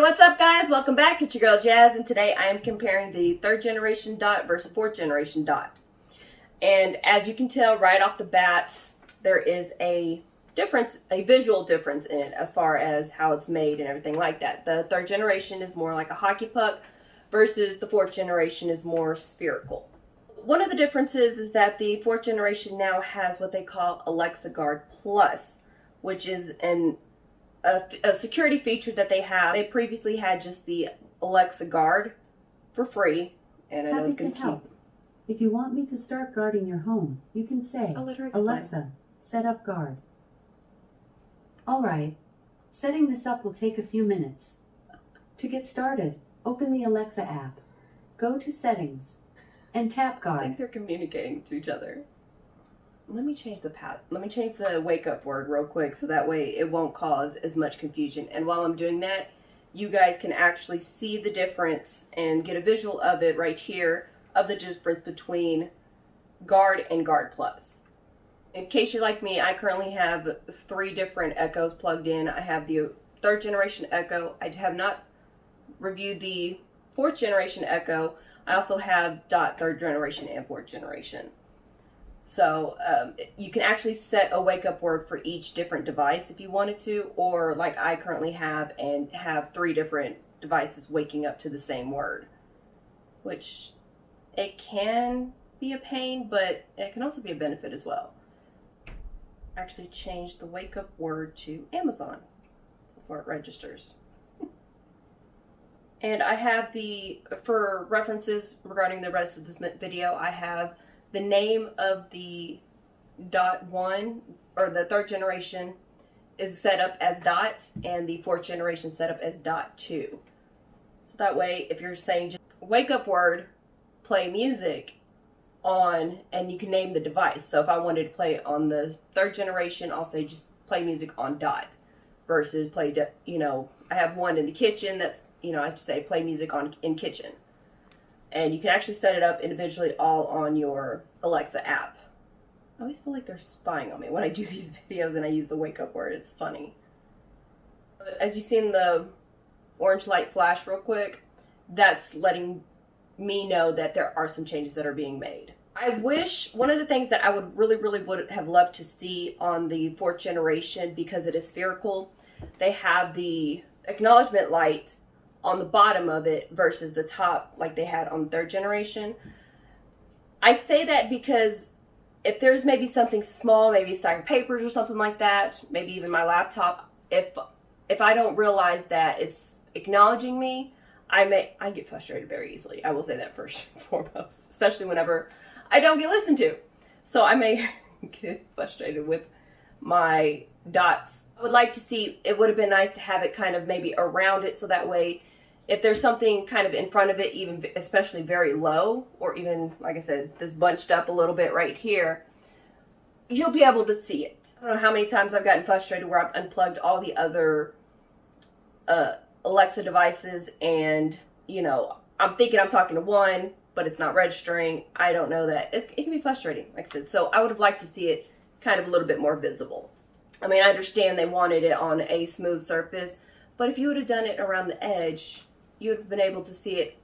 Hey, what's up guys? Welcome back. It's your girl Jazz, and today I am comparing the 3rd generation dot versus 4th generation dot. And as you can tell right off the bat, there is a difference, a visual difference in it as far as how it's made and everything like that. The 3rd generation is more like a hockey puck versus the 4th generation is more spherical. One of the differences is that the 4th generation now has what they call Alexa Guard Plus, which is a security feature that they have. They previously had just the Alexa Guard for free, and I know it's going to help. If you want me to start guarding your home, you can say, Alexa, set up guard. Alright, setting this up will take a few minutes. To get started, open the Alexa app, go to settings, and tap guard. I think they're communicating to each other. Let me change the wake up word real quick so that way it won't cause as much confusion. And while I'm doing that, you guys can actually see the difference and get a visual of it right here of the difference between Guard and Guard Plus. In case you're like me, I currently have 3 different Echoes plugged in. I have the 3rd generation Echo. I have not reviewed the 4th generation Echo. I also have dot 3rd generation and 4th generation. So you can actually set a wake up word for each different device if you wanted to, or like I currently have, and have 3 different devices waking up to the same word, which it can be a pain, but it can also be a benefit as well. Actually change the wake up word to Amazon before it registers. And I have for references regarding the rest of this video, I have the name of the dot 1 or the 3rd generation is set up as dot, and the 4th generation set up as dot 2. So that way, if you're saying just wake up word, play music on, and you can name the device. So if I wanted to play it on the 3rd generation, I'll say just play music on dot versus play, I have one in the kitchen that's, I just say play music in kitchen. And you can actually set it up individually all on your Alexa app. I always feel like they're spying on me when I do these videos and I use the wake up word. It's funny. As you see in the orange light flash real quick, that's letting me know that there are some changes that are being made. I wish, one of the things that I would would have loved to see on the 4th generation, because it is spherical, they have the acknowledgement light on the bottom of it versus the top like they had on the 3rd generation. I say that because if there's maybe something small, maybe a stack of papers or something like that, maybe even my laptop, if I don't realize that it's acknowledging me, I get frustrated very easily. I will say that first and foremost, especially whenever I don't get listened to. So I may get frustrated with my dots. I would like to see, it would have been nice to have it kind of maybe around it, so that way if there's something kind of in front of it, even especially very low, or even, like I said, this bunched up a little bit right here, you'll be able to see it. I don't know how many times I've gotten frustrated where I've unplugged all the other Alexa devices, and, I'm thinking I'm talking to one, but it's not registering. I don't know that. It can be frustrating, like I said. So I would have liked to see it kind of a little bit more visible. I mean, I understand they wanted it on a smooth surface, but if you would have done it around the edge, you would have been able to see it,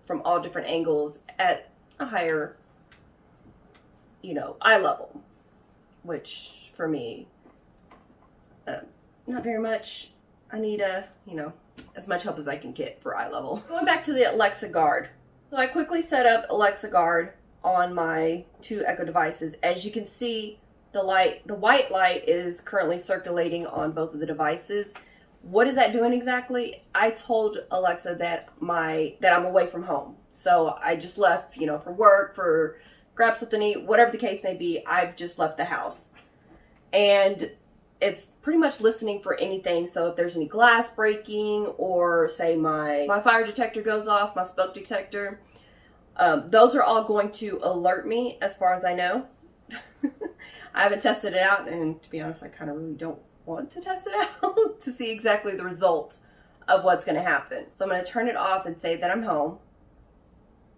from all different angles at a higher, eye level, which for me, not very much. I need as much help as I can get for eye level. Going back to the Alexa Guard. So I quickly set up Alexa Guard on my 2 Echo devices. As you can see, the white light is currently circulating on both of the devices. What is that doing exactly? I told Alexa that I'm away from home. So I just left, for work, for grab something to eat, whatever the case may be. I've just left the house. And it's pretty much listening for anything. So if there's any glass breaking, or say my fire detector goes off, my smoke detector, those are all going to alert me as far as I know. I haven't tested it out, and to be honest, I kind of really don't want to test it out to see exactly the results of what's going to happen. So I'm going to turn it off and say that I'm home.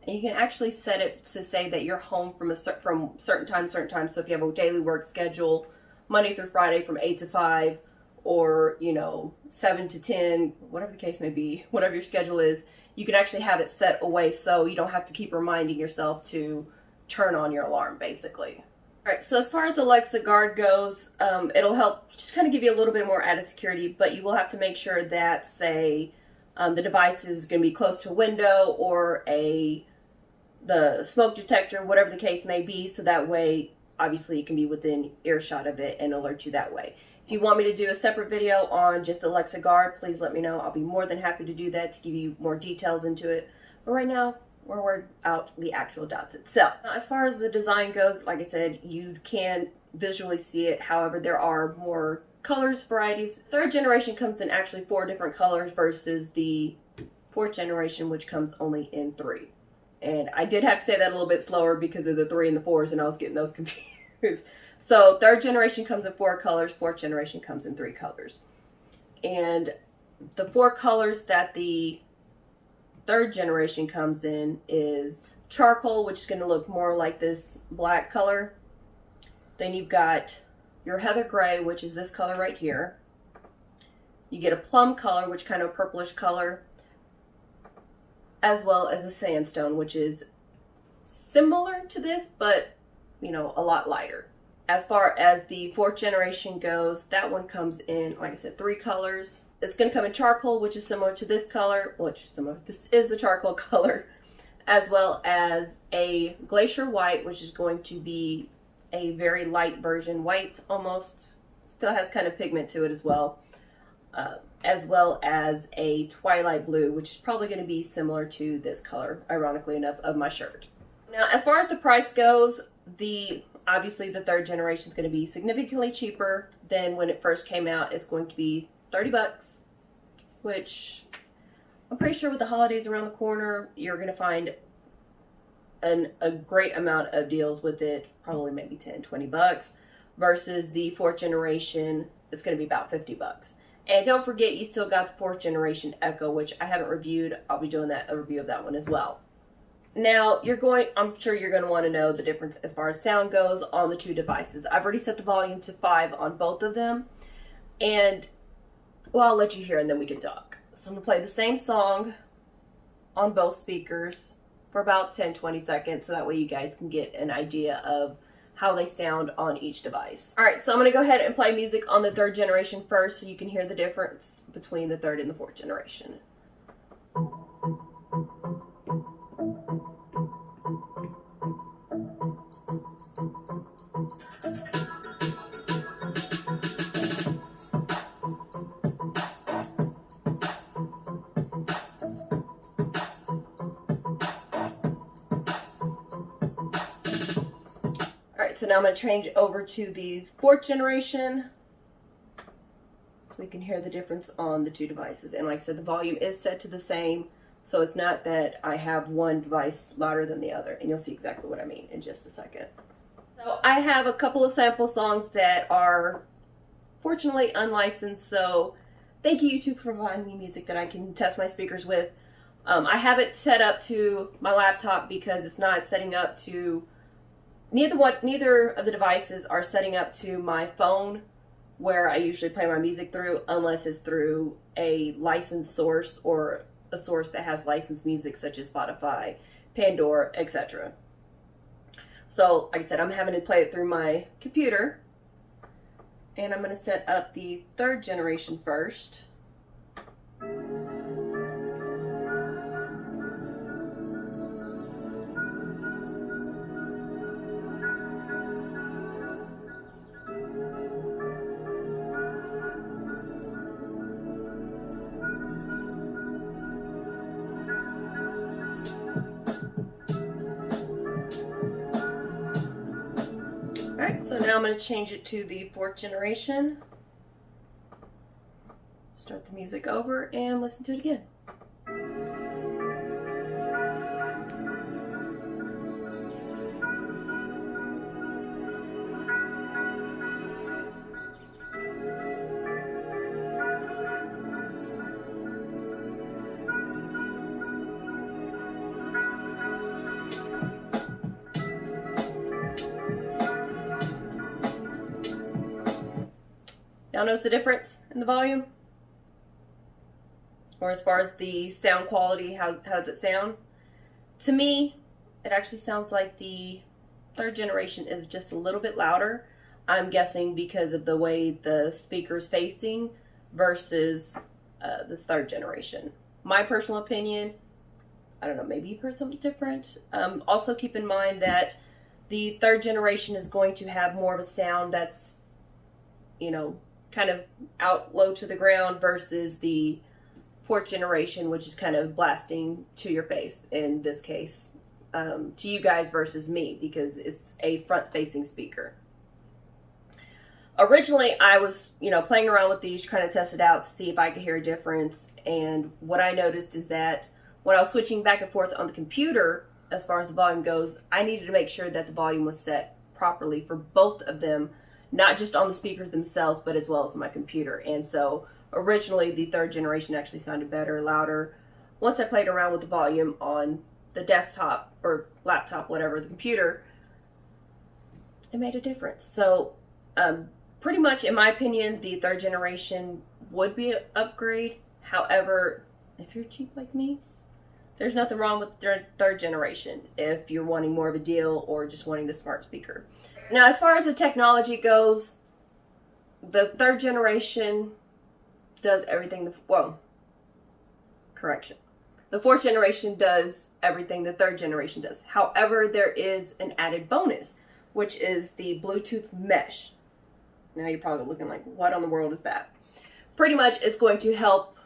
And you can actually set it to say that you're home from certain time to certain time. So if you have a daily work schedule, Monday through Friday from 8 to 5, or, you know, 7 to 10, whatever the case may be, whatever your schedule is, you can actually have it set away so you don't have to keep reminding yourself to turn on your alarm, basically. All right, so as far as Alexa Guard goes, it'll help just kind of give you a little bit more added security, but you will have to make sure that, say, the device is going to be close to a window or the smoke detector, whatever the case may be, so that way, obviously, you can be within earshot of it and alert you that way. If you want me to do a separate video on just Alexa Guard, please let me know. I'll be more than happy to do that to give you more details into it. But right now, we're worried about the actual dots itself. Now, as far as the design goes, like I said, you can visually see it. However, there are more colors, varieties. Third generation comes in actually 4 different colors versus the 4th generation, which comes only in 3. And I did have to say that a little bit slower because of the 3 and the 4s, and I was getting those confused. So 3rd generation comes in 4 colors, 4th generation comes in 3 colors. And the 4 colors that the 3rd generation comes in is charcoal, which is going to look more like this black color. Then you've got your heather gray, which is this color right here. You get a plum color, which kind of a purplish color, as well as a sandstone, which is similar to this, but, you know, a lot lighter. As far as the 4th generation goes, that one comes in, like I said, 3 colors. It's going to come in charcoal, which is similar to this color, this is the charcoal color, as well as a glacier white, which is going to be a very light version, white almost, still has kind of pigment to it as well as a twilight blue, which is probably going to be similar to this color, ironically enough, of my shirt. Now, as far as the price goes, obviously the 3rd generation is going to be significantly cheaper than when it first came out. It's going to be $30, which I'm pretty sure with the holidays around the corner, you're going to find a great amount of deals with it, probably maybe $10-20, versus the 4th generation, it's going to be about $50. And don't forget, you still got the 4th generation Echo, which I haven't reviewed. I'll be doing a review of that one as well. Now, I'm sure you're going to want to know the difference as far as sound goes on the 2 devices. I've already set the volume to 5 on both of them. And, well, I'll let you hear and then we can talk. So I'm going to play the same song on both speakers for about 10-20 seconds, so that way you guys can get an idea of how they sound on each device. Alright, so I'm going to go ahead and play music on the 3rd generation first so you can hear the difference between the 3rd and the 4th generation. Alright, so now I'm going to change over to the 4th generation so we can hear the difference on the 2 devices. And like I said, the volume is set to the same, so it's not that I have one device louder than the other, and you'll see exactly what I mean in just a second. So I have a couple of sample songs that are fortunately unlicensed, so thank you YouTube for providing me music that I can test my speakers with. I have it set up to my laptop because it's not setting up to, neither of the devices are setting up to my phone where I usually play my music through, unless it's through a licensed source or a source that has licensed music such as Spotify, Pandora, etc. So, like I said, I'm having to play it through my computer. And I'm going to set up the 3rd generation first. Alright, so now I'm going to change it to the 4th generation. Start the music over and listen to it again. Y'all notice the difference in the volume? Or as far as the sound quality, how does it sound? To me, it actually sounds like the third generation is just a little bit louder. I'm guessing because of the way the speaker's facing versus the third generation. My personal opinion, I don't know, maybe you've heard something different. Also keep in mind that the third generation is going to have more of a sound that's, you know, kind of out low to the ground versus the fourth generation, which is kind of blasting to your face in this case, to you guys versus me, because it's a front-facing speaker. Originally, I was, playing around with these, trying to test it out to see if I could hear a difference, and what I noticed is that when I was switching back and forth on the computer, as far as the volume goes, I needed to make sure that the volume was set properly for both of them, not just on the speakers themselves, but as well as on my computer. And so originally the third generation actually sounded better, louder. Once I played around with the volume on the desktop or laptop, whatever, the computer, it made a difference. So pretty much, in my opinion, the third generation would be an upgrade. However, if you're cheap like me, there's nothing wrong with the third generation if you're wanting more of a deal or just wanting the smart speaker. Now, as far as the technology goes, the third generation does everything, correction. The fourth generation does everything the third generation does. However, there is an added bonus, which is the Bluetooth mesh. Now you're probably looking like, what in the world is that? Pretty much it's going to help,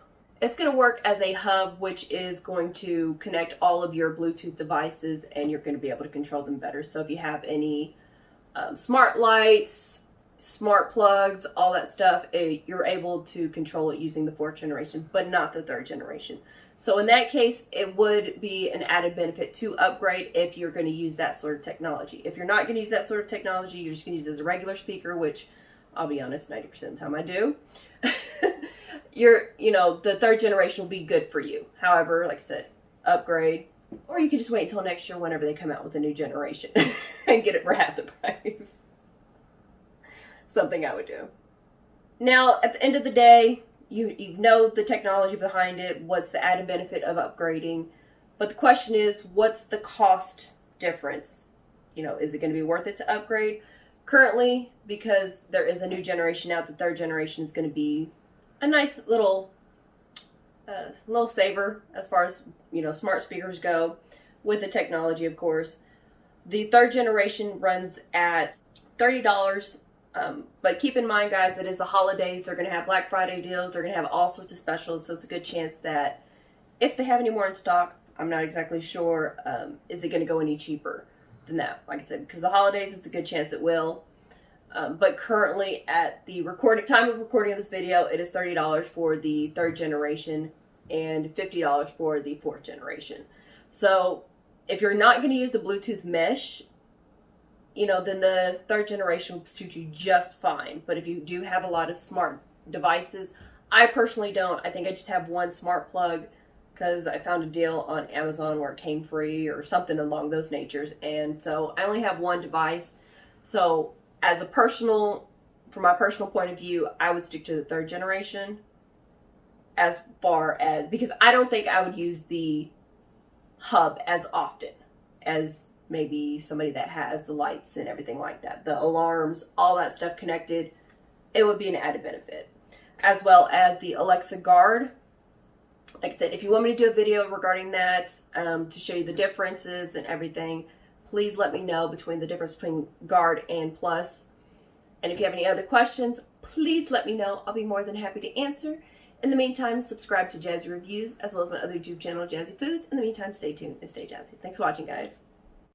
it's going to work as a hub, which is going to connect all of your Bluetooth devices, and you're going to be able to control them better. So if you have any smart lights, smart plugs, all that stuff, you're able to control it using the fourth generation, but not the third generation. So in that case, it would be an added benefit to upgrade if you're going to use that sort of technology. If you're not going to use that sort of technology, you're just going to use it as a regular speaker, which I'll be honest, 90% of the time I do. The third generation will be good for you. However, like I said, upgrade, or you can just wait until next year whenever they come out with a new generation and get it for half the price. Something I would do. Now, at the end of the day, you know the technology behind it, what's the added benefit of upgrading, but the question is, what's the cost difference? Is it going to be worth it to upgrade? Currently, because there is a new generation out, the third generation is going to be a nice little saver as far as, smart speakers go, with the technology, of course. The third generation runs at $30. But keep in mind, guys, it is the holidays. They're going to have Black Friday deals. They're going to have all sorts of specials. So it's a good chance that if they have any more in stock, I'm not exactly sure, is it going to go any cheaper than that? Like I said, because the holidays, it's a good chance it will. But currently, at the time of recording of this video, it is $30 for the third generation and $50 for the fourth generation. So if you're not going to use the Bluetooth mesh, then the third generation will suit you just fine. But if you do have a lot of smart devices, I personally don't. I think I just have one smart plug because I found a deal on Amazon where it came free or something along those natures. And so I only have one device. So from my personal point of view, I would stick to the third generation because I don't think I would use the hub as often as maybe somebody that has the lights and everything like that, the alarms, all that stuff connected. It would be an added benefit, as well as the Alexa Guard. Like I said, if you want me to do a video regarding that, to show you the differences and everything, please let me know between the difference between Guard and Plus. And if you have any other questions, please let me know. I'll be more than happy to answer. In the meantime, subscribe to Jazzy Reviews, as well as my other YouTube channel, Jazzy Foodz. In the meantime, stay tuned and stay jazzy. Thanks for watching, guys.